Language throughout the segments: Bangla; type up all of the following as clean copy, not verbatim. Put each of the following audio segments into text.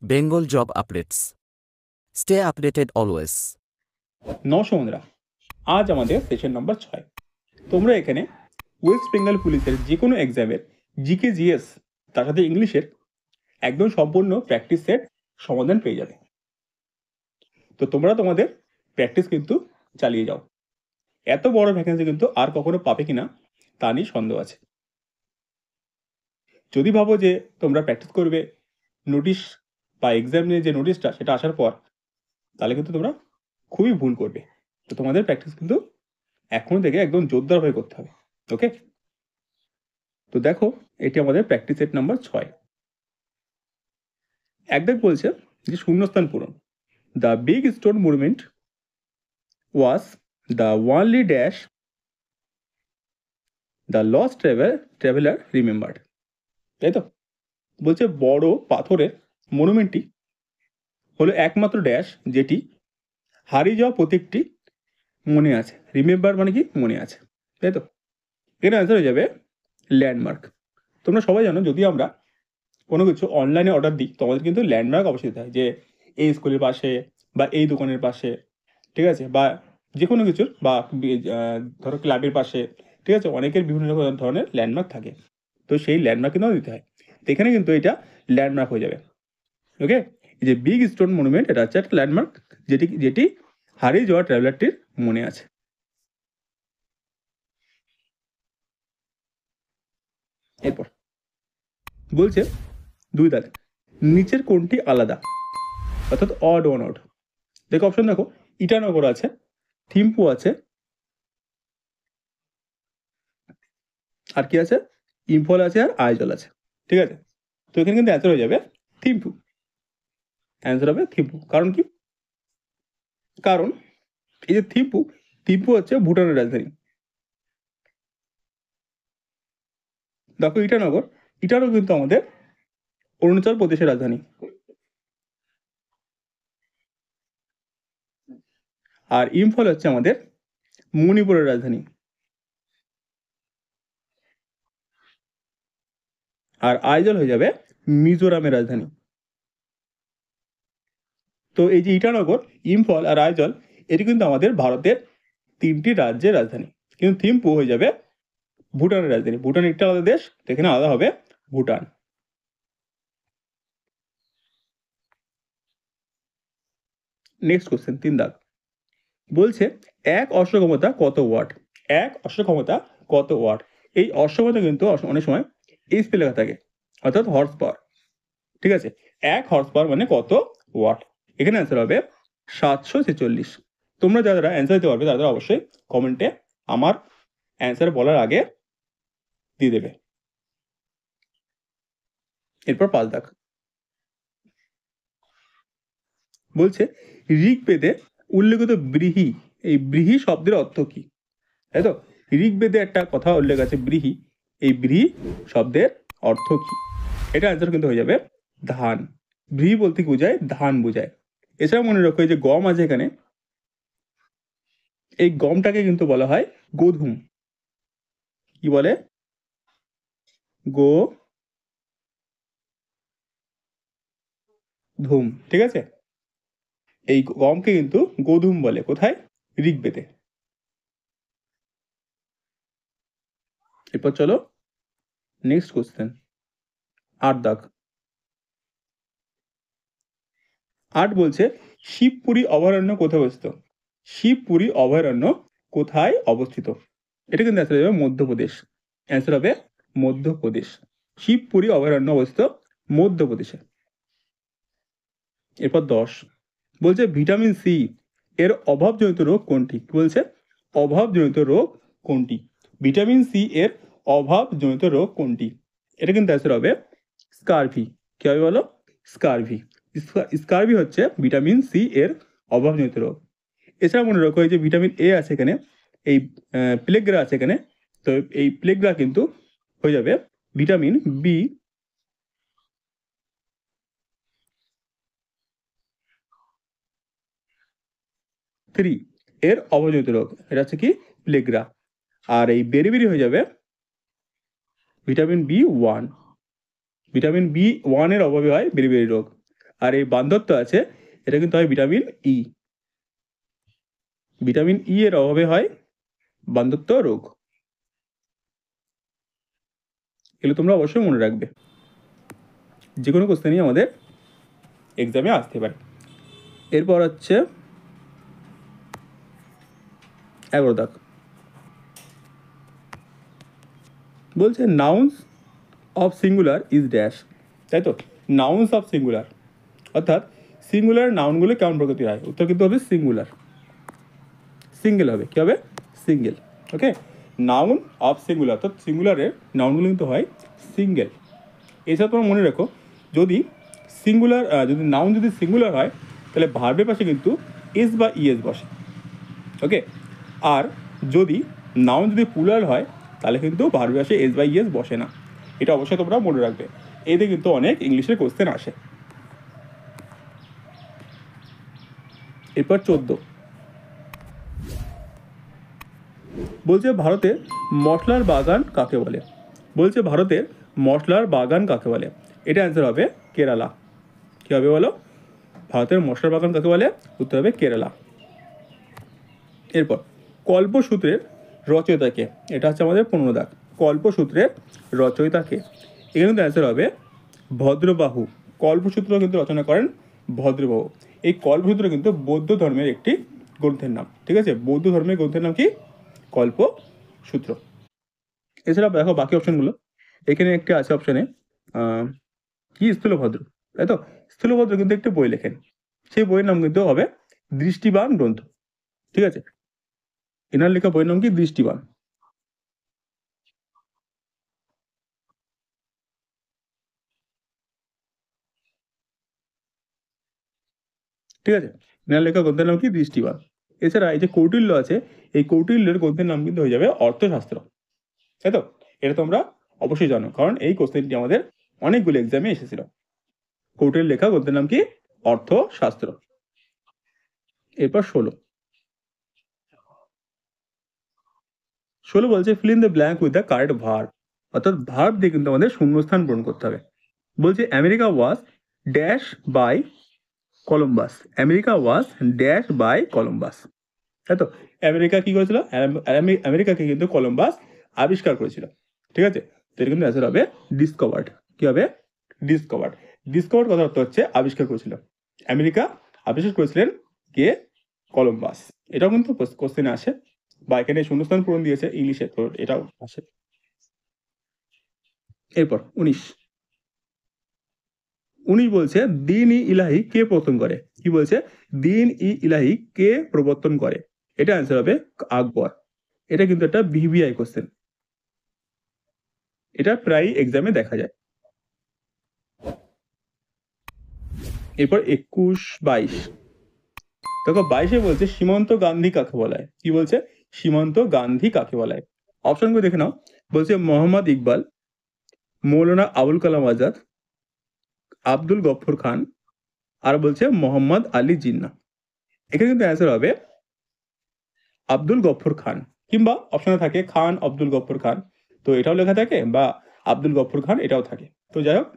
Bengal job updates. Stay updated always. নমস্কার বন্ধুরা, আজ আমাদের সেশন নম্বর 6। তোমরা এখানে ওয়েস্ট বেঙ্গল পুলিশের যে কোনো এক্সামের জিকে জিএস তার সাথে ইংলিশের একদম সম্পূর্ণ প্র্যাকটিস সেট সমাধান পেয়ে যাবে। তো তোমরা তোমাদের প্র্যাকটিস কিন্তু চালিয়ে যাও। এত বড় ভ্যাকেন্সি কিন্তু আর কখনো পাবে কিনা তা নিয়ে সন্দেহ আছে। যদি ভাবো যে তোমরা প্র্যাকটিস করবে নোটিশ বা এক্সাম নিয়ে যে নোটিশটা সেটা আসার পর, তাহলে কিন্তু তোমরা খুবই ভুল করবে। তো তোমাদের প্র্যাকটিস কিন্তু এখন থেকে একদম জোরদারভাবে করতে হবে। ওকে, তো দেখো এটি আমাদের প্র্যাকটিস সেট নাম্বার 6। একদম বলছে যে শূন্যস্থান পূরণ। The big stone movement was the only dash the lost traveller remembered. তাই তো বলছে বড় পাথরের মনুমেন্টটি হলো একমাত্র ড্যাশ যেটি হারিয়ে যাওয়া প্রতীকটি মনে আছে। রিমেম্বার মানে কি মনে আছে, তাই তো। এখানে অ্যান্সার হয়ে যাবে ল্যান্ডমার্ক। তোমরা সবাই জানো যদি আমরা কোনো কিছু অনলাইনে অর্ডার দিই তো আমাদের কিন্তু ল্যান্ডমার্ক অবশ্যই দিতে হয়, যে এই স্কুলের পাশে বা এই দোকানের পাশে, ঠিক আছে, বা যে কোনো কিছুর বা ধরো ক্লাবের পাশে, ঠিক আছে, অনেকের বিভিন্ন ধরনের ল্যান্ডমার্ক থাকে। তো সেই ল্যান্ডমার্ক কিন্তু দিতে হয়। তো এখানে কিন্তু এটা ল্যান্ডমার্ক হয়ে যাবে। ওকে, এই যে বিগ স্টোন মনুমেন্ট এটা হচ্ছে একটা ল্যান্ডমার্ক যেটি যেটি হারিয়ে যাওয়া ট্রাভেলারটির মনে আছে। এরপর বলছে 2 দাগে নিচের কোনটি আলাদা, অর্থাৎ অড ওয়ান আউট। দেখো অপশন দেখো, ইটানগর আছে, থিম্পু আছে, আর কি আছে, ইম্ফল আছে, আর আইজল আছে। ঠিক আছে, তো এখানে কিন্তু অ্যান্সার হয়ে যাবে থিম্পু। অ্যান্সার হবে থিম্পু। কারণ কি? কারণ এই যে থিম্পু, থিম্পু হচ্ছে ভুটানের রাজধানী। দেখো ইটানগর, ইটানগর কিন্তু আমাদের অরুণাচল প্রদেশের রাজধানী। আর ইম্ফল হচ্ছে আমাদের মণিপুরের রাজধানী। আর আইজল হয়ে যাবে মিজোরামের রাজধানী। তো এই যে ইটানগর, ইম্ফল আর আইজল এটি কিন্তু আমাদের ভারতের 3টি রাজ্যের রাজধানী। কিন্তু থিম্পু হয়ে যাবে ভুটানের রাজধানী। ভুটান একটা আলাদা দেশ, তো এখানে আলাদা হবে ভুটান। নেক্সট কোশ্চেন 3 দাগ বলছে এক অশ্বক্ষমতা কত ওয়াট। এক অশ্বক্ষমতা কত ওয়াট। এই অশ্বক্ষমতা কিন্তু অনেক সময় এইচপি লেখা থাকে, অর্থাৎ হর্স পাওয়ার। ঠিক আছে, এক হর্স পাওয়ার মানে কত ওয়াট। এখানে অ্যান্সার হবে 746। তোমরা যারা অ্যান্সার দিতে পারবে তারা অবশ্যই কমেন্টে আমার অ্যান্সার বলার আগে দিয়ে দেবে। এরপর 5 দাগ বলছে ঋগ্বেদে উল্লেখিত ব্রীহি, এই ব্রীহি শব্দের অর্থ কি। তাই তো, ঋগ্বেদে একটা কথা উল্লেখ আছে ব্রীহি, এই ব্রীহি শব্দের অর্থ কি। এটা অ্যান্সার কিন্তু হয়ে যাবে ধান। ব্রীহি বলতে কি বোঝায়, ধান বোঝায়। এছাড়া মনে রাখো এই যে গম আছে এখানে, এই গমটাকে কিন্তু বলা হয় গোধূম। কি বলে, গোধূম। ঠিক আছে, এই গমকে কিন্তু গোধূম বলে। কোথায়? ঋগ্বেদে। এরপর চলো নেক্সট কোশ্চেন 8 দাগ। 8 বলছে শিবপুরী অভয়ারণ্য কোথায় অবস্থিত। শিবপুরী অভয়ারণ্য কোথায় অবস্থিত। এটা কিন্তু অ্যান্সার হবে মধ্যপ্রদেশ। অ্যান্সার হবে মধ্যপ্রদেশ। শিবপুরী অভয়ারণ্য অবস্থিত মধ্যপ্রদেশে। এরপর 10 বলছে ভিটামিন সি এর অভাবজনিত রোগ কোনটি। কি বলছে, অভাবজনিত রোগ কোনটি। ভিটামিন সি এর অভাবজনিত রোগ কোনটি। এটা কিন্তু অ্যান্সার হবে স্কারভি। কি হবে বলো, স্কারভি। স্কারভি হচ্ছে ভিটামিন সি এর অভাবজনিত রোগ। এছাড়া মনে রাখো এই যে ভিটামিন এ আছে এখানে, এই প্লেগ্রা আছে এখানে, তো এই প্লেগ্রা কিন্তু হয়ে যাবে ভিটামিন B3 এর অভাবজনিত রোগ। এটা হচ্ছে কি প্লেগ্রা। আর এই বেরিবেরি হয়ে যাবে ভিটামিন B1। ভিটামিন B1 এর অভাবে হয় বেরিবেরি রোগ। আর এই বার্ধক্য আছে এটা কিন্তু হয় ভিটামিন ই। ভিটামিন ই এর অভাবে হয় বার্ধক্য রোগ। এগুলো তোমরা অবশ্যই মনে রাখবে, যে কোনো কোশ্চেনই আমাদের এক্সামে আসতে পারে। এরপর হচ্ছে 11 দাগ, বলছে nouns of singular is dash, তাই তো? নাউন্স অফ সিঙ্গুলার অর্থাৎ সিঙ্গুলার নাউনগুলো কেমন প্রকৃতির হয়? উত্তর কিন্তু হবে সিঙ্গুলার, সিঙ্গেল হবে। কী হবে? Single. Okay, noun of singular অর্থাৎ সিঙ্গুলারের নাউনগুলো কিন্তু হয় সিঙ্গেল। এছাড়া তোমরা মনে রাখো, যদি সিঙ্গুলার যদি নাউন যদি সিঙ্গুলার হয় তাহলে ভার্বের পাশে কিন্তু এস বা ইএস বসে। ওকে, আর যদি নাউন যদি প্লুরাল হয় তাহলে কিন্তু ভার্বের পাশে এস বা ইএস বসে না। এটা অবশ্যই তোমরা মনে রাখবে, এতে কিন্তু অনেক ইংলিশের কোশ্চেন আসে। এরপর 14, বলছে ভারতে মশলার বাগান কাকে বলে? বলছে ভারতের মশলার বাগান কাকে বলে? এটা অ্যান্সার হবে কেরালা। কী হবে বলো? ভারতের মশলার বাগান কাকে বলে? উত্তর হবে কেরালা। এরপর কল্পসূত্রের রচয়িতাকে, এটা হচ্ছে আমাদের 15 দাগ। কল্পসূত্রের রচয়িতাকে, এখানে কিন্তু অ্যান্সার হবে ভদ্রবাহু। কল্পসূত্র কিন্তু রচনা করেন ভদ্রবাহু। এই কল্পসূত্র কিন্তু বৌদ্ধ ধর্মের একটি গ্রন্থের নাম। ঠিক আছে, বৌদ্ধ ধর্মের গ্রন্থের নাম কি? কল্পসূত্র। এছাড়া দেখো বাকি অপশনগুলো, এখানে একটি আছে অপশানে কি স্থূলভদ্র, তাই তো? স্থূলভদ্র কিন্তু একটি বই লেখেন, সেই বইয়ের নাম কিন্তু হবে দৃষ্টিবান গ্রন্থ। ঠিক আছে, এনার লেখা বইয়ের নাম কি? দৃষ্টিবান। ঠিক আছে, এনার লেখা গ্রন্থের নাম কি? দৃষ্টিবান। এছাড়া এই যে কৌটিল্য আছে, এই কৌটিল্যের গ্রন্থের নাম কিন্তু হয়ে যাবে অর্থশাস্ত্র। তাই তো? এটা তোমরা অবশ্যই জানো, কারণ এই কোশ্চেনটি আমাদের অনেকগুলো এক্সামে এসেছিল। কৌটিল্যের লেখা গ্রন্থের নাম কি? অর্থশাস্ত্র। এরপর 16 বলছে fill in the blank with the correct verb, অর্থাৎ ভার্ব দিয়ে কিন্তু আমাদের শূন্যস্থান পূরণ করতে হবে। বলছে America was dash by Columbus. America was dash by Columbus, তাই তো? আমেরিকা কি করেছিল? আমেরিকাকে কিন্তু কলম্বাস আবিষ্কার করেছিল। ঠিক আছে, তো এটা কিন্তু অ্যান্সার হবে ডিসকভার্ড। কি হবে? ডিসকভার্ড। ডিসকভার্ড কথার অর্থ হচ্ছে আবিষ্কার করেছিল। আমেরিকা আবিষ্কার করেছিলেন কে? কলম্বাস। এটাও কিন্তু কোশ্চেনে আসে, বা এখানে শূন্যস্থান পূরণ দিয়েছে ইংলিশে, তো এটাও আসে। এরপর 19 বলছে দিন ই ইলাহি কে প্রবর্তন করে? কি বলছে? দিন ই ইলাহি কে প্রবর্তন করে? এটা অ্যান্সার হবে আকবর। এটা কিন্তু একটা ভিভিআই কোশ্চেন, এটা প্রায় এক্সামে দেখা যায়। এরপর 21, 22, দেখো 22-এ বলছে সীমান্ত গান্ধী কাকে বলা হয়? কি বলছে? সীমান্ত গান্ধী কাকে বলা হয়? অপশনগুলো দেখে নাও। বলছে মোহাম্মদ ইকবাল, মৌলানা আবুল কালাম আজাদ, আব্দুল গফর খান, আর বলছে মোহাম্মদ আলী জিন্নাহ। এখানে কিন্তু অ্যান্সার হবে আব্দুল গফর খান, কিংবা অপশনে থাকে খান আব্দুল গফর খান, তো এটাও লেখা থাকে, বা আব্দুল গফর খান এটাও থাকে। তো যাই হোক,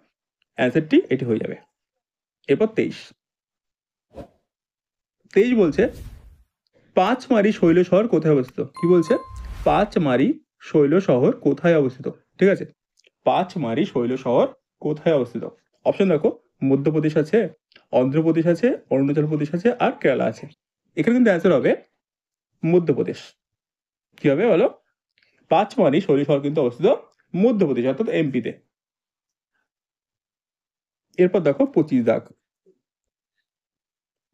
অ্যান্সারটি এটি হয়ে যাবে। এরপর 23 বলছে পাঁচমারি শৈল শহর কোথায় অবস্থিত? কি বলছে? পাঁচমারি শৈল শহর কোথায় অবস্থিত? ঠিক আছে, পাঁচমারি শৈল শহর কোথায় অবস্থিত? অপশন দেখো, মধ্যপ্রদেশ আছে, অন্ধ্রপ্রদেশ আছে, অরুণাচল প্রদেশ আছে, আর কেরালা আছে। এখানে কিন্তু অ্যান্সার হবে মধ্যপ্রদেশ। কি হবে বলো? পাঁচমারি শৈল শহর কিন্তু অবস্থিত মধ্যপ্রদেশ অর্থাৎ এমপিতে। এরপর দেখো 25 দাগ,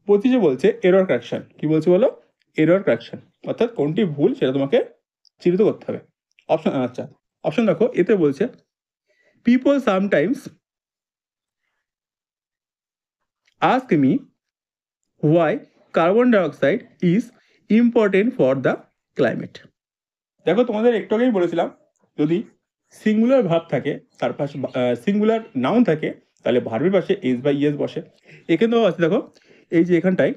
25-এ বলছে এরর কারেকশন। কি বলছে বলো? এরর কারেকশন, অর্থাৎ কোনটি ভুল সেটা তোমাকে চিহ্নিত করতে হবে। অপশন, আচ্ছা অপশন দেখো, এতে বলছে people sometimes ask me why carbon dioxide is important for the climate. দেখো তোমাদের একটু আগেই বলেছিলাম, যদি সিঙ্গুলার ভার্ব থাকে, তার পাশে সিঙ্গুলার নাউন থাকে, তাহলে ভার্বের পাশে এস বা ইএস বসে। এখানেও আছে দেখো, এই যে এখানটায়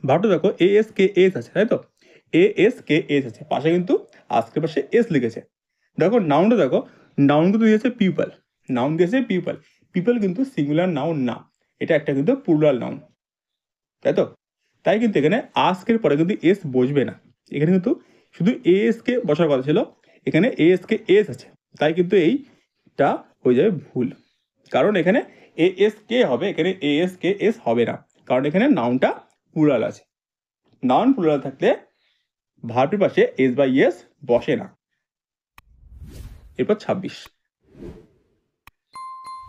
ভার্বটা দেখো ASKS আছে, তাই তো? ASKS আছে, পাশে কিন্তু আজকের পাশে এস লিখেছে। দেখো নাউনটা দেখো, নাউন কিন্তু দিয়েছে পিপল, নাউন দিয়েছে পিপল। পিপল কিন্তু সিঙ্গুলার নাউন না, এটা একটা কিন্তু প্লুরাল নাউন, তাই তো? তাই কিন্তু এখানে আস্কের পরে কিন্তু এস বসবে না, এখানে কিন্তু শুধু এস কে বসার কথা ছিল, এখানে এস কে এস আছে, তাই কিন্তু এইটা হয়ে যাবে ভুল। কারণ এখানে এ এস কে হবে, এখানে এ এস কে এস হবে না, কারণ এখানে নাউনটা প্লুরাল আছে। নাউন প্লুরাল থাকলে ভার্বের পাশে এস বাই এস বসে না। এরপর 26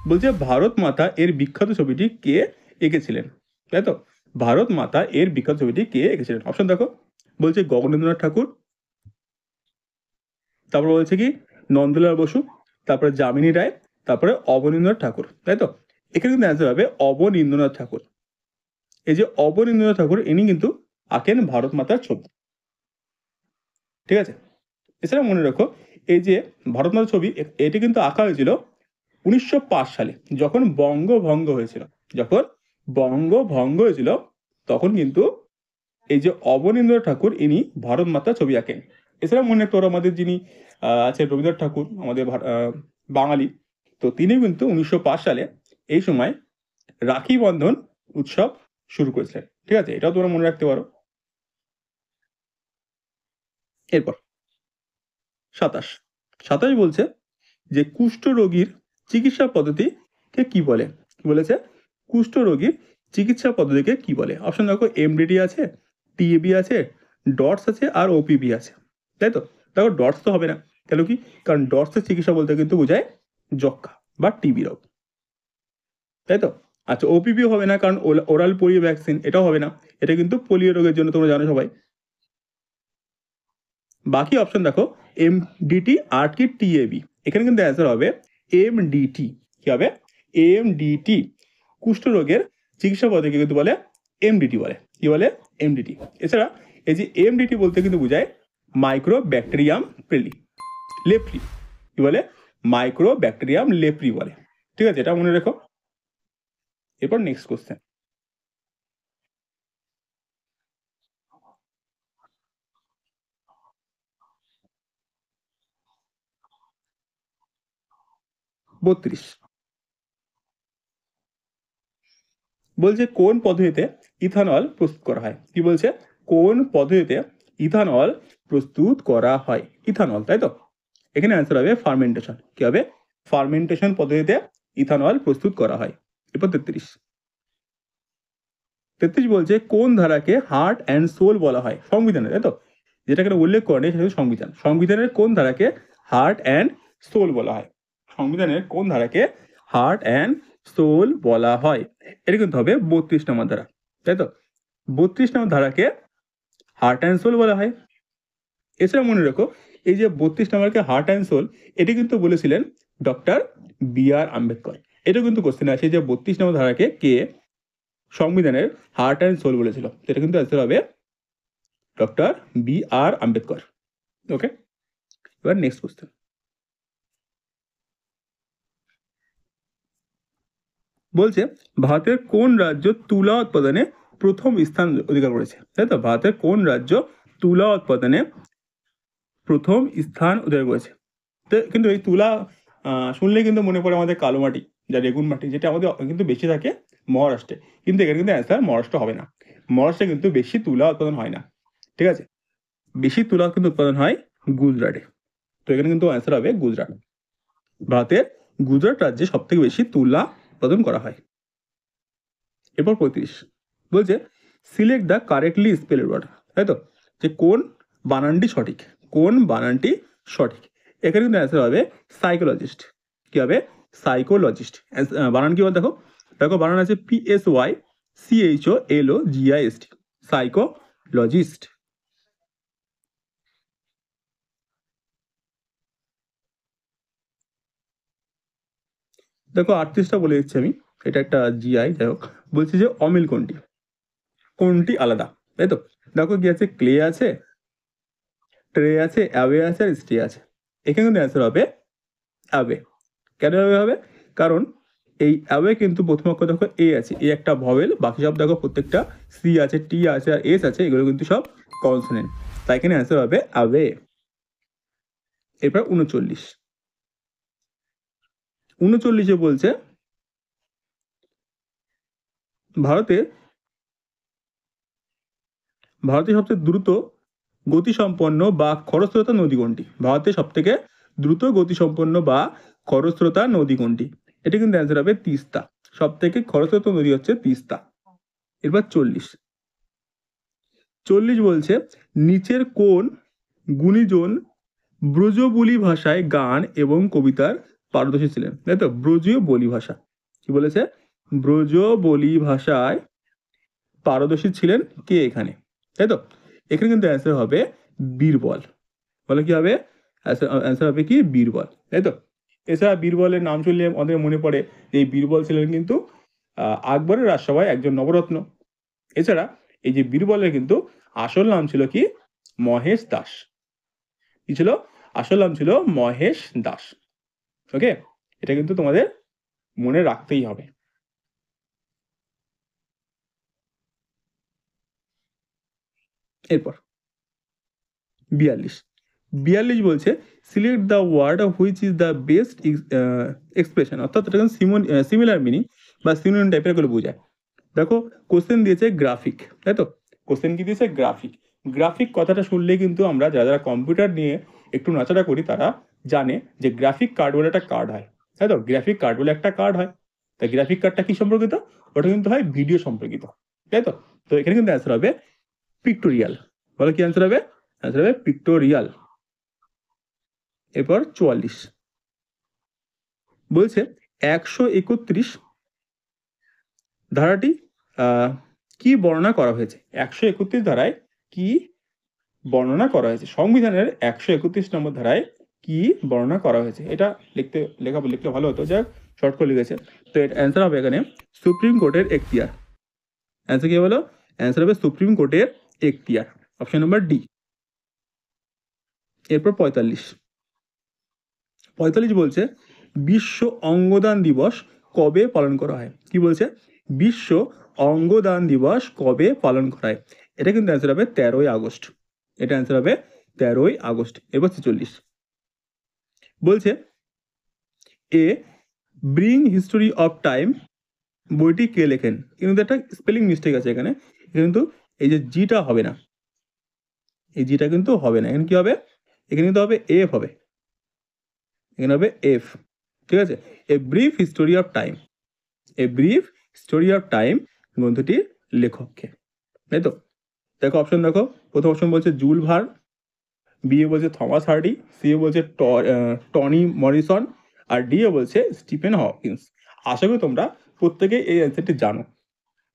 বলছে ভারত মাতা এর বিখ্যাত ছবিটি কে এঁকেছিলেন, তাই তো? ভারত মাতা এর বিখ্যাত ছবিটি কে এঁকেছিলেন? অপশন দেখো, বলছে গগনেন্দ্রনাথ ঠাকুর, তারপর বলছে কি নন্দলাল বসু, তারপরে যামিনী রায়, তারপরে অবনীন্দ্রনাথ ঠাকুর, তাই তো? এখানে কিন্তু অ্যান্সার হবে অবনীন্দ্রনাথ ঠাকুর। এই যে অবনীন্দ্রনাথ ঠাকুর ইনি কিন্তু আঁকেন ভারত মাতার ছবি, ঠিক আছে? এছাড়া মনে রাখো এই যে ভারত মাতার ছবি এটি কিন্তু আঁকা হয়েছিল 1905 সালে, যখন বঙ্গভঙ্গ হয়েছিল। যখন বঙ্গভঙ্গ হয়েছিল তখন কিন্তু এই যে অবনীন্দ্রনাথ ঠাকুর ইনি ভারত মাতার ছবি আঁকেন। এছাড়া মনে রাখতে পারো আমাদের যিনি আছেন রবীন্দ্রনাথ ঠাকুর, আমাদের বাঙালি, তো তিনি কিন্তু 1905 সালে এই সময় রাখি বন্ধন উৎসব শুরু করেছিলেন, ঠিক আছে? এটাও তোমরা মনে রাখতে পারো। এরপর 27 বলছে যে কুষ্ঠ রোগীর চিকিৎসা পদ্ধতিকে কি বলে? কি বলেছে? কুষ্ঠ রোগীর চিকিৎসা পদ্ধতিকে কি বলে? অপশন দেখো, এমডিটি আছে, টিএবি আছে, ডটস আছে, আর ওপিবি আছে, তাই তো? দেখো ডটস তো হবে না, কেন কি? কারণ ডটসের চিকিৎসা বলতে কিন্তু বোঝায় যক্ষা বা টিবি রোগ, তাই তো? আচ্ছা, ওপিবিও হবে না, কারণ ওরাল পোলিও ভ্যাকসিন এটাও হবে না, এটা কিন্তু পোলিও রোগের জন্য, তোমরা জানো সবাই। বাকি অপশন দেখো, এমডিটি আর কি টিএবি, এখানে কিন্তু অ্যান্সার হবে এমডিটি। কি হবে? এমডিটি। কুষ্ঠরোগের চিকিৎসা পদ্ধতিকে কিন্তু বলে এমডিটি বলে। কি বলে? এমডিটি। এছাড়া এই যে এমডিটি বলতে কিন্তু বোঝায় মাইক্রো ব্যাকটেরিয়াম লেপ্রি। কি বলে? মাইক্রো ব্যাকটেরিয়াম লেপ্রি বলে, ঠিক আছে? এটা মনে রেখো। এরপর নেক্সট কোশ্চেন, বত্রিশ বলছে কোন পদ্ধতিতে ইথানল প্রস্তুত করা হয়? কি বলছে? কোন পদ্ধতিতে ইথানল প্রস্তুত করা হয়? ইথানল, তাই তো? এখানে অ্যান্সার হবে ফার্মেন্টেশন। কি হবে? ফার্মেন্টেশন পদ্ধতিতে ইথানল প্রস্তুত করা হয়। এরপর 33 বলছে কোন ধারাকে হার্ট অ্যান্ড সোল বলা হয়? সংবিধানের, তাই তো? যেটা এখানে উল্লেখ করেনি সেটা হচ্ছে সংবিধান। সংবিধানের কোন ধারাকে হার্ট অ্যান্ড সোল বলা হয়? সংবিধানের কোন ধারাকে হার্ট অ্যান্ড সোল বলা হয়? এটা কিন্তু হবে 32 নম্বর ধারা, তাই তো? 32 নম্বর ধারাকে হার্ট অ্যান্ড সোল বলা হয়। এছাড়া মনে রাখো এই যে 32 নম্বরকে হার্ট অ্যান্ড সোল, এটি কিন্তু বলেছিলেন ডক্টর বি আর আম্বেদকর। এটা কিন্তু কোশ্চেন আছে যে 32 নম্বর ধারাকে কে সংবিধানের হার্ট অ্যান্ড সোল বলেছিল, এটা কিন্তু অ্যান্সার হবে ডক্টর বি আর আম্বেদকর। ওকে, এবার নেক্সট কোশ্চেন, বলছে ভারতের কোন রাজ্য তুলা উৎপাদনে প্রথম স্থান অধিকার করেছে? তাই তো? ভারতের কোন রাজ্য তুলা উৎপাদনে প্রথম স্থান অধিকার করেছে? তো কিন্তু এই তুলা শুনলে কিন্তু মনে পড়ে আমাদের কালো মাটি, যা রেগুন মাটি, যেটা আমাদের কিন্তু বেশি থাকে মহারাষ্ট্রে, কিন্তু এখানে কিন্তু অ্যান্সার মহারাষ্ট্র হবে না। মহারাষ্ট্রে কিন্তু বেশি তুলা উৎপাদন হয় না, ঠিক আছে? বেশি তুলা কিন্তু উৎপাদন হয় গুজরাটে, তো এখানে কিন্তু অ্যান্সার হবে গুজরাট। ভারতের গুজরাট রাজ্যে সব থেকে বেশি তুলা উৎপাদন করা হয়। এরপর 35 বলছে সিলেক্ট দ্য কারেক্টলি স্পেলেড ওয়ার্ড, তাই তো? যে কোন বানানটি সঠিক, কোন বানানটি সঠিক? এখানে কিন্তু অ্যান্সার হবে সাইকোলজিস্ট। কি হবে? সাইকোলজিস্ট। বানান কি বল দেখো, দেখো বানান আছে PSYCHOLOGIST, সাইকোলজিস্ট। দেখো 38টা বলে দিচ্ছি আমি, এটা একটা জিআই, যাই হোক। বলছি যে অমিল কোনটি, কোনটি আলাদা, তাই তো? দেখো কি আছে, ক্লে আছে, ট্রে আছে, অ্যাওয়ে আছে, আর স্টে আছে। এখানে কিন্তু অ্যান্সার হবে অ্যাওয়ে। কেন অ্যাওয়ে হবে? কারণ এই অ্যাওয়ে কিন্তু প্রথম অক্ষর দেখো এ আছে, এ একটা ভয়েল, বাকি সব দেখো প্রত্যেকটা সি আছে, টি আছে, আর এস আছে, এগুলো কিন্তু সব কনসোনেন্ট, তাই এখানে অ্যান্সার হবে অ্যাওয়ে। এরপর 39 বলছে ভারতে সবচেয়ে দ্রুত গতিসম্পন্ন বা খরস্রোতা নদী কোনটি? ভারতে সব থেকে দ্রুত গতিসম্পন্ন বা খরস্রোতা নদী কোনটি? এটা কিন্তু অ্যান্সার হবে তিস্তা। সব থেকে খরস্রোতা নদী হচ্ছে তিস্তা। এরপর 40 বলছে নিচের কোন গুণীজন ব্রজবুলি ভাষায় গান এবং কবিতার পারদর্শী ছিলেন? তাই তো, ব্রজীয় ভাষা কি বলেছে? ব্রজবুলি ভাষায় পারদর্শী ছিলেন কে এখানে? তাই তো, এখানে কিন্তু অ্যান্সার হবে বীরবল। বলে কি হবে? অ্যান্সার হবে কি বীরবল, তাই তো। এছাড়া বীরবলের নাম শুনলে আমাদের মনে পড়ে যে এই বীরবল ছিলেন কিন্তু আকবরের রাজসভায় একজন নবরত্ন। এছাড়া এই যে বীরবলের কিন্তু আসল নাম ছিল কি? মহেশ দাস। কি ছিল? আসল নাম ছিল মহেশ দাস। ওকে, এটা কিন্তু তোমাদের মনে রাখতেই হবে। এরপর 42 বলছে select the word which is the best expression, অর্থাৎ এটা সিমিলার মিনিং বা সিনোনিম টাইপের এগুলো বোঝায়। দেখো কোশ্চেন দিয়েছে গ্রাফিক, তাই তো। কোশ্চেন কি দিয়েছে? গ্রাফিক। গ্রাফিক কথাটা শুনলেই কিন্তু আমরা যারা যারা কম্পিউটার নিয়ে একটু নাচাড়া করি তারা জানে যে গ্রাফিক কার্ড বলে একটা কার্ড হয়, তাই তো। গ্রাফিক কার্ড বলে একটা কার্ড হয়। তাই গ্রাফিক কার্ডটা কি সম্পর্কিত? ওটা কিন্তু হয় ভিডিও সম্পর্কিত, তাই তো। তো এখানে কিন্তু অ্যান্সার হবে পিক্টোরিয়াল। বলো কি অ্যান্সার হবে? অ্যান্সার হবে পিক্টোরিয়াল। এরপর 44 বলছে 131 ধারাটি কি বর্ণনা করা হয়েছে? 131 ধারায় কি বর্ণনা করা হয়েছে? সংবিধানের 131 নম্বর ধারায় কি বর্ণনা করা হয়েছে? এটা লিখলে ভালো হতো, যাক শর্ট করে লিখেছে। তো এর অ্যান্সার হবে এখানে সুপ্রিম কোর্টের এখতিয়ার। অ্যান্সার কি বলো? অ্যান্সার হবে সুপ্রিম কোর্টের এখতিয়ার, অপশন নম্বর ডি। এরপর 45 বলছে বিশ্ব অঙ্গদান দিবস কবে পালন করা হয়? কি বলছে? বিশ্ব অঙ্গদান দিবস কবে পালন করা হয়? এটা কিন্তু অ্যান্সার হবে 13ই আগস্ট। এটা অ্যান্সার হবে 13ই আগস্ট। এবার 46 বলছে এ ব্রিং হিস্টোরি অফ টাইম বইটি কে লেখেন? কিন্তু একটা স্পেলিং মিস্টেক আছে এখানে, কিন্তু এই যে জিটা হবে না, এই জিটা কিন্তু হবে না। এখানে কি হবে? এখানে কিন্তু হবে এফ হবে, এখানে হবে এফ, ঠিক আছে। A brief history of time, a brief story of time গ্রন্থটির লেখককে, তাই তো। দেখো অপশন দেখো, প্রথম অপশন বলছে জুল ভার্ন, বি এ বলছে থমাস হার্ডি, সি এ বলছে টনি মরিসন, আর ডি এ বলছে স্টিফেন হকিন্স। আশা করি তোমরা প্রত্যেকে এই অ্যান্সারটি জানো।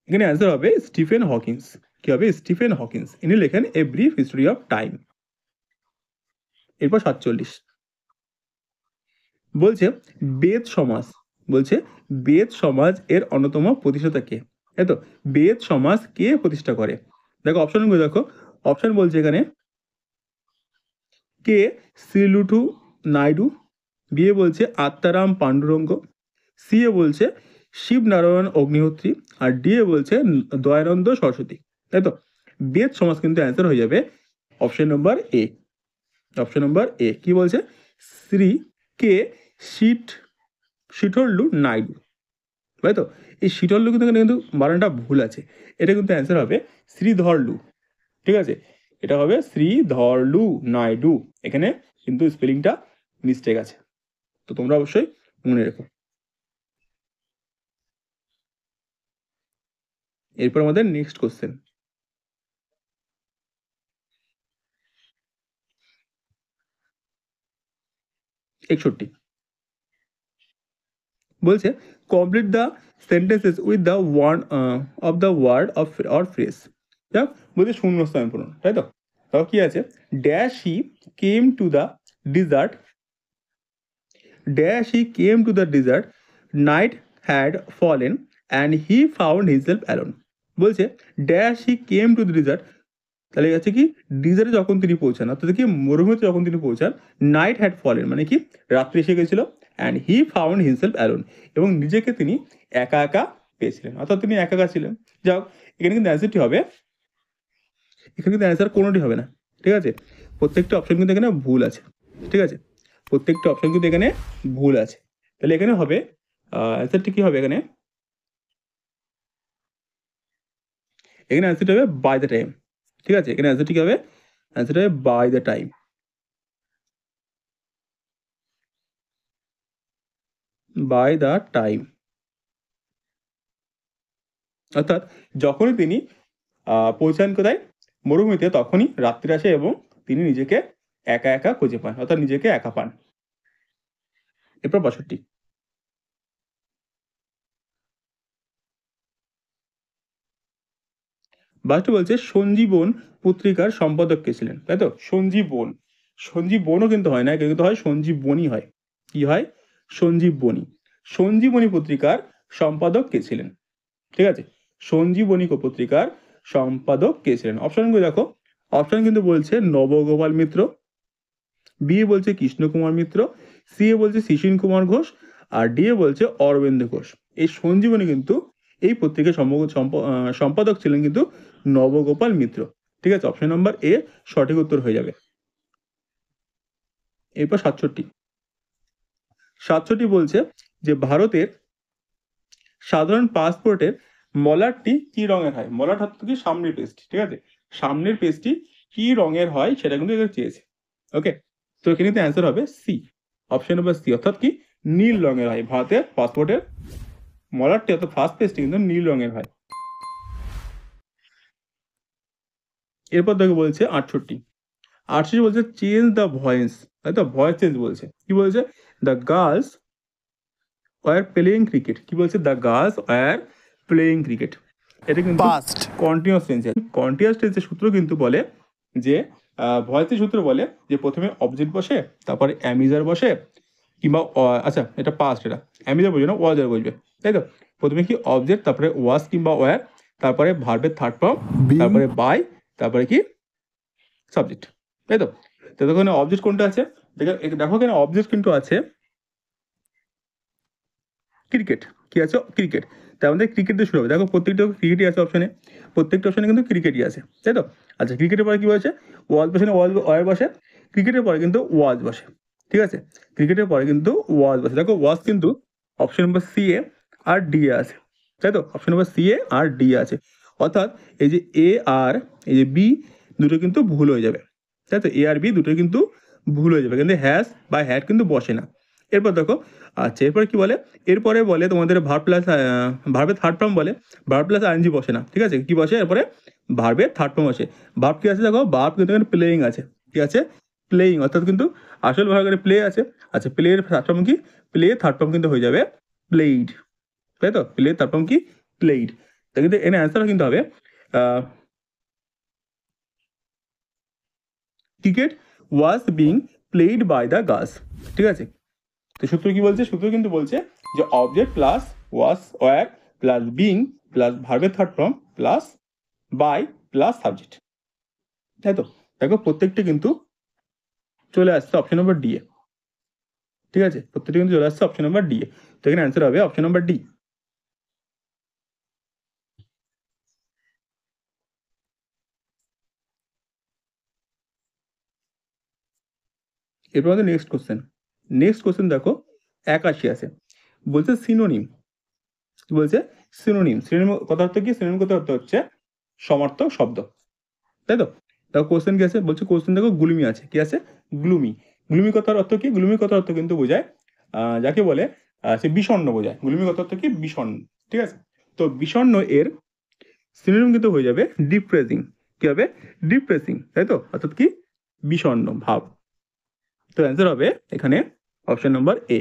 এখানে অ্যান্সার হবে স্টিফেন হকিন্স। কি হবে? Stephen Hawkins. ইনি লেখেন এ ব্রিফ হিস্টোরি অফ টাইম। এরপর 47 বলছে বেদ সমাজ, বলছে বেদ সমাজ এর অন্যতম প্রতিষ্ঠাতা কে? তাই তো, বেদ সমাজ কে প্রতিষ্ঠা করে? দেখো অপশনগুলো দেখো, অপশন বলছে এখানে কে শ্রীলুঠু নাইডু, বি এ বলছে আত্মারাম পাণ্ডুরঙ্গ, সি এ বলছে শিবনারায়ণ অগ্নিহোত্রী, আর ডি এ বলছে দয়ানন্দ সরস্বতী, তাই তো। বেদ সমাজ কিন্তু অ্যান্সার হয়ে যাবে অপশন নম্বর এ। অপশন নম্বর এ কি বলছে? শ্রী কে শিঠল্লু নাইডু, তাই তো। এই শিঠল্লু কিন্তু এখানে কিন্তু বানানটা ভুল আছে, এটা কিন্তু অ্যান্সার হবে শ্রীধরলু, ঠিক আছে। এটা হবে শ্রীধরলু নাইডু। এখানে কিন্তু স্পেলিংটা মিস্টেক আছে, তো তোমরা অবশ্যই মনে রেখো। এরপর আমাদের নেক্সট কোশ্চেন 61 বলছে complete the sentences with the word of the word of or phrase. যাক বলছে শূন্যস্থান পূরণ, তাই তো। তাও কি আছে? Dash he came to the desert, dash he came to the desert, night had fallen and he found himself alone. বলছে dash he came to the desert, তাহলে আছে কি ডিজার্টে যখন তিনি পৌঁছান, অর্থাৎ কি মরুভূমিতে যখন তিনি পৌঁছান, নাইট হ্যাড ফলেন মানে কি রাত্রি এসে গেছিল, and he found himself alone, এবং নিজেকে তিনি একা একা পেয়েছিলেন, অর্থাৎ তিনি একা একা ছিলেন। যাও এখানে কিন্তু অ্যান্সারটি হবে, এখানে কিন্তু অ্যান্সার কোনোটি হবে না, ঠিক আছে। প্রত্যেকটা অপশন কিন্তু এখানে ভুল আছে, ঠিক আছে। প্রত্যেকটা অপশন কিন্তু এখানে ভুল আছে। তাহলে এখানে হবে অ্যান্সারটি কি হবে? এখানে এখানে অ্যান্সারটা হবে বাই দ্য টাইম। ঠিক আছে, এখানে অ্যান্সারটি কি হবে? অ্যান্সারটা হবে by the time. By the time অর্থাৎ যখনই তিনি পৌঁছান কোথায়? মরুভূমিতে, তখনই রাত্রি আসে এবং তিনি নিজেকে একা একা খুঁজে পান, অর্থাৎ নিজেকে একা পান। এরপর ৬২। বাসটি বলছে সঞ্জীবন পত্রিকার সম্পাদক কে ছিলেন, তাই তো? সঞ্জীবন, সঞ্জীবনও কিন্তু হয় না, কিন্তু হয় সঞ্জীবনী হয়। কি হয়? সঞ্জীবনী। সঞ্জীবনী পত্রিকার সম্পাদক কে ছিলেন? ঠিক আছে, সঞ্জীবনী পত্রিকার সম্পাদক কে ছিলেন? অপশনগুলো দেখো, অপশন কিন্তু বলছে নবগোপাল মিত্র, বি এ বলছে কৃষ্ণ কুমার মিত্র, সি এ বলছে শিশির কুমার ঘোষ, আর ডি এ বলছে অরবিন্দ ঘোষ। এই সঞ্জীবনী কিন্তু এই পত্রিকার সম্পাদক ছিলেন কিন্তু নবগোপাল মিত্র। ঠিক আছে, অপশন নাম্বার এ সঠিক উত্তর হয়ে যাবে। এরপর ৬৭। ৬৭ বলছে যে ভারতের সাধারণ পাসপোর্টের মলাটটি কি রঙের হয়? মলাট অর্থাৎ কি সামনের পেজটি, ঠিক আছে, সামনের পেজটি কি রঙের হয় সেটা কিন্তু এখানে চেয়েছে। ওকে, তো এখানে কিন্তু অ্যান্সার হবে সি, অপশন নাম্বার সি, অর্থাৎ কি নীল রঙের হয়। ভারতের পাসপোর্টের মলাটটি অর্থাৎ ফার্স্ট পেজটি কিন্তু নীল রঙের হয়। এরপর দেখো বলছে ৬৮। ৬৮ বলছে চেঞ্জ দ্য ভয়েস, তাই তো? ভয়েস চেঞ্জ বলছে, কি বলছে? The girls were playing cricket. কি বলছে? The girls were playing cricket. এটা কিন্তু Past. কন্টিনিউয়াস টেন্সের। কন্টিনিউয়াস টেন্সের সূত্র কিন্তু বলে যে ভয়েসের সূত্র বলে যে প্রথমে অবজেক্ট বসে, তারপরে অ্যামিজার বসে, কিংবা আচ্ছা এটা পাস্ট, এটা অ্যামিজার বুঝবে না, ওয়াজার বুঝবে, তাই তো? প্রথমে কি অবজেক্ট, তারপরে ওয়াজ কিংবা ওয়্যার, তারপরে ভার্বের থার্ড ফর্ম, তারপরে বাই, তারপরে কি সাবজেক্ট, তাই তো? তো দেখো অবজেক্ট কোনটা আছে, দেখো এখানে অবজেক্ট কিন্তু আছে ক্রিকেট। কি আছে? ক্রিকেট। তার মধ্যে ক্রিকেট দিয়ে শুরু হবে। দেখো প্রত্যেকটা ক্রিকেটই আছে অপশনে, প্রত্যেকটা অপশনে কিন্তু ক্রিকেটই আছে, তাই তো? আচ্ছা, ক্রিকেটের পরে কি বলছে? ওয়াজ বসে না, ওয়ার বসে। ক্রিকেটের পরে কিন্তু ওয়াজ বসে, ঠিক আছে, ক্রিকেটের পরে কিন্তু ওয়াজ বসে। দেখো ওয়াজ কিন্তু অপশন নম্বর সি এ আর ডি এ আছে, তাই তো? অপশন নম্বর সি এ আর ডি আছে, অর্থাৎ এই যে এ আর এই যে বি দুটো কিন্তু ভুল হয়ে যাবে, তাই তো? এ আর বি দুটো কিন্তু ভুল হয়ে যাবে, কিন্তু হ্যাজ বা হ্যাড কিন্তু বসে না। এরপর দেখো, আচ্ছা এরপরে কি বলে? এরপরে বলে তোমাদের ভার্ব প্লাস ভার্বের থার্ড ফর্ম বলে, ভার্ব প্লাস আইএনজি বসে না, ঠিক আছে? কি বসে এরপরে? ভার্বের থার্ড ফর্ম বসে। ভার্ব কি আছে? দেখো ভার্ব কিন্তু এখানে প্লেয়িং আছে, কি আছে? প্লেয়িং, অর্থাৎ কিন্তু আসল ভার্ব এখানে প্লে আছে। আচ্ছা, প্লে এর থার্ড ফর্ম কি? প্লে থার্ড ফর্ম কিন্তু হয়ে যাবে প্লেইড, তাই তো? প্লে থার্ড ফর্ম কি? প্লেইড। তা কিন্তু এখানে অ্যান্সার কিন্তু হবে cricket was being played by the girls, ঠিক আছে? তো সূত্র কি বলছে? সূত্র কিন্তু বলছে যে object plus was were plus being plus ভার্বের third form plus by plus subject, তাই তো? দেখো প্রত্যেকটা কিন্তু চলে আসছে অপশন নম্বর ডি এ, ঠিক আছে? প্রত্যেকটা কিন্তু চলে আসছে অপশন নম্বর ডি এ। তো এখানে অ্যান্সার হবে অপশন নম্বর ডি। এরপর আমাদের নেক্সট কোশ্চেন। নেক্সট কোশ্চেন দেখো ৮১ আছে, বলছে সিনোনিম। কি বলছে? সিনোনিম। সিনোনিম কথা অর্থ কি? সিনোনিম কথা অর্থ হচ্ছে সমার্থক শব্দ, তাই তো? দেখো কোশ্চেন কি আছে? বলছে কোশ্চেন দেখো গ্লুমি আছে, কি আছে? গ্লুমি। গ্লুমি কথার অর্থ কি? গ্লুমি কথার অর্থ কিন্তু বোঝায় যাকে বলে সে বিষণ্ণ বোঝায়। গ্লুমি কথার অর্থ কি? বিষণ্ণ, ঠিক আছে? তো বিষণ্ণ এর সিনোনিম কিন্তু হয়ে যাবে ডিপ্রেসিং। কি হবে? ডিপ্রেসিং, তাই তো? অর্থাৎ কি? বিষণ্ণ ভাব। তো অ্যান্সার হবে এখানে অপশন নম্বর এ।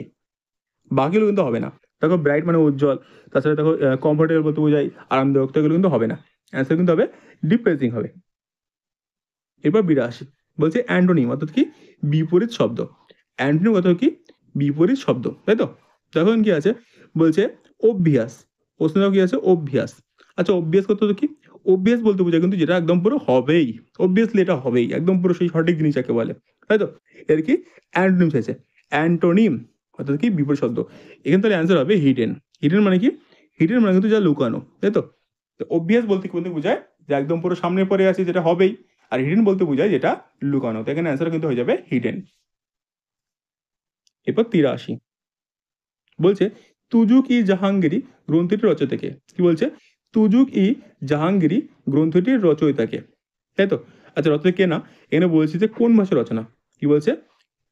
বাকিগুলো কিন্তু হবে না। দেখো ব্রাইট মানে উজ্জ্বল, তাছাড়া দেখো কমফোর্টেবল বলতে বোঝায় আরামদায়ক, তো এগুলো কিন্তু হবে না। অ্যান্সার কিন্তু হবে ডিপ্রেসিং হবে। এরপর ৮২ বলছে অ্যান্টোনিম, অর্থাৎ কি? বিপরীত শব্দ। অ্যান্টোনিম অর্থাৎ কি? বিপরীত শব্দ, তাই তো? তখন কি আছে? বলছে অভ্যাস। প্রশ্ন কি আছে? অভ্যাস। আচ্ছা, অভ্যাস করতে কি? অভ্যাস বলতে বোঝায় কিন্তু যেটা একদম পুরো হবেই, অবভিয়াসলি এটা হবেই, একদম পুরো সেই সঠিক জিনিস যাকে বলে, তাই তো? এর কি অ্যান্টোনিম আছে? অ্যান্টোনিম অর্থাৎ কি? বিপরীত শব্দ। এখানে তাহলে অ্যান্সার হবে হিডেন। হিডেন মানে কি? হিডেন মানে কিন্তু যা লুকানো, তাই তো? অভ্যাস বলতে কিন্তু বোঝায় যে একদম পুরো সামনে পরে আছে, যেটা হবেই। আর হিডেন বলতে বোঝায় যেটা লুকানো। তো এখানে অ্যান্সার কিন্তু হয়ে যাবে হিডেন। এরপর ৮৩ বলছে তুজু কি জাহাঙ্গীরি গ্রন্থটির রচয়িতা কে? কি বলছে? তুজুক ই জাহাঙ্গীরি গ্রন্থটির রচয়িতাকে, তাই তো? আচ্ছা, রচয়িতা কে না, এখানে বলছি যে কোন ভাষায় রচনা। কি বলছে?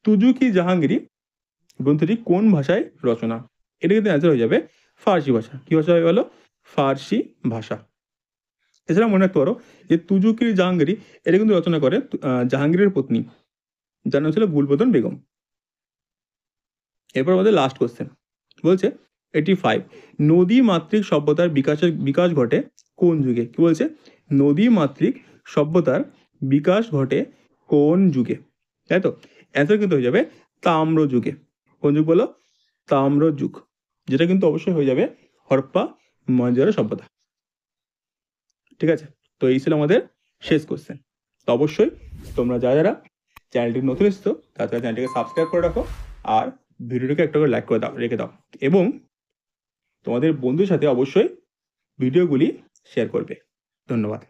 তুজুক ই জাহাঙ্গীরি গ্রন্থটি কোন ভাষায় রচনা? এটা কিন্তু অ্যান্সার হয়ে যাবে ফার্সি ভাষা। কি ভাষা হয়ে গেল? ফার্সি ভাষা। এছাড়া মনে রাখতে পারো যে তুজুক ই জাহাঙ্গীরি এটা কিন্তু রচনা করে জাহাঙ্গীরের পত্নী, যার নাম ছিল গুলবদন বেগম। এরপর আমাদের লাস্ট কোশ্চেন বলছে 85, নদী মাতৃক সভ্যতার বিকাশ ঘটে কোন যুগে? কি বলছে? নদী মাতৃক সভ্যতার বিকাশ ঘটে কোন যুগে, তাই তো? অ্যান্সার কিন্তু হয়ে যাবে তাম্র যুগে। কোন যুগ বলো? তাম্র যুগ, যেটা কিন্তু অবশ্যই হয়ে যাবে হরপ্পা মহেঞ্জোদারো সভ্যতা। ঠিক আছে, তো এই ছিল আমাদের শেষ কোশ্চেন। তো অবশ্যই তোমরা যারা চ্যানেলটি নতুন এসেছো তারা চ্যানেলটিকে সাবস্ক্রাইব করে রাখো, আর ভিডিওটিকে একটা করে লাইক করে রেখে দাও, এবং তোমাদের বন্ধুর সাথে অবশ্যই ভিডিওগুলি শেয়ার করবে। ধন্যবাদ।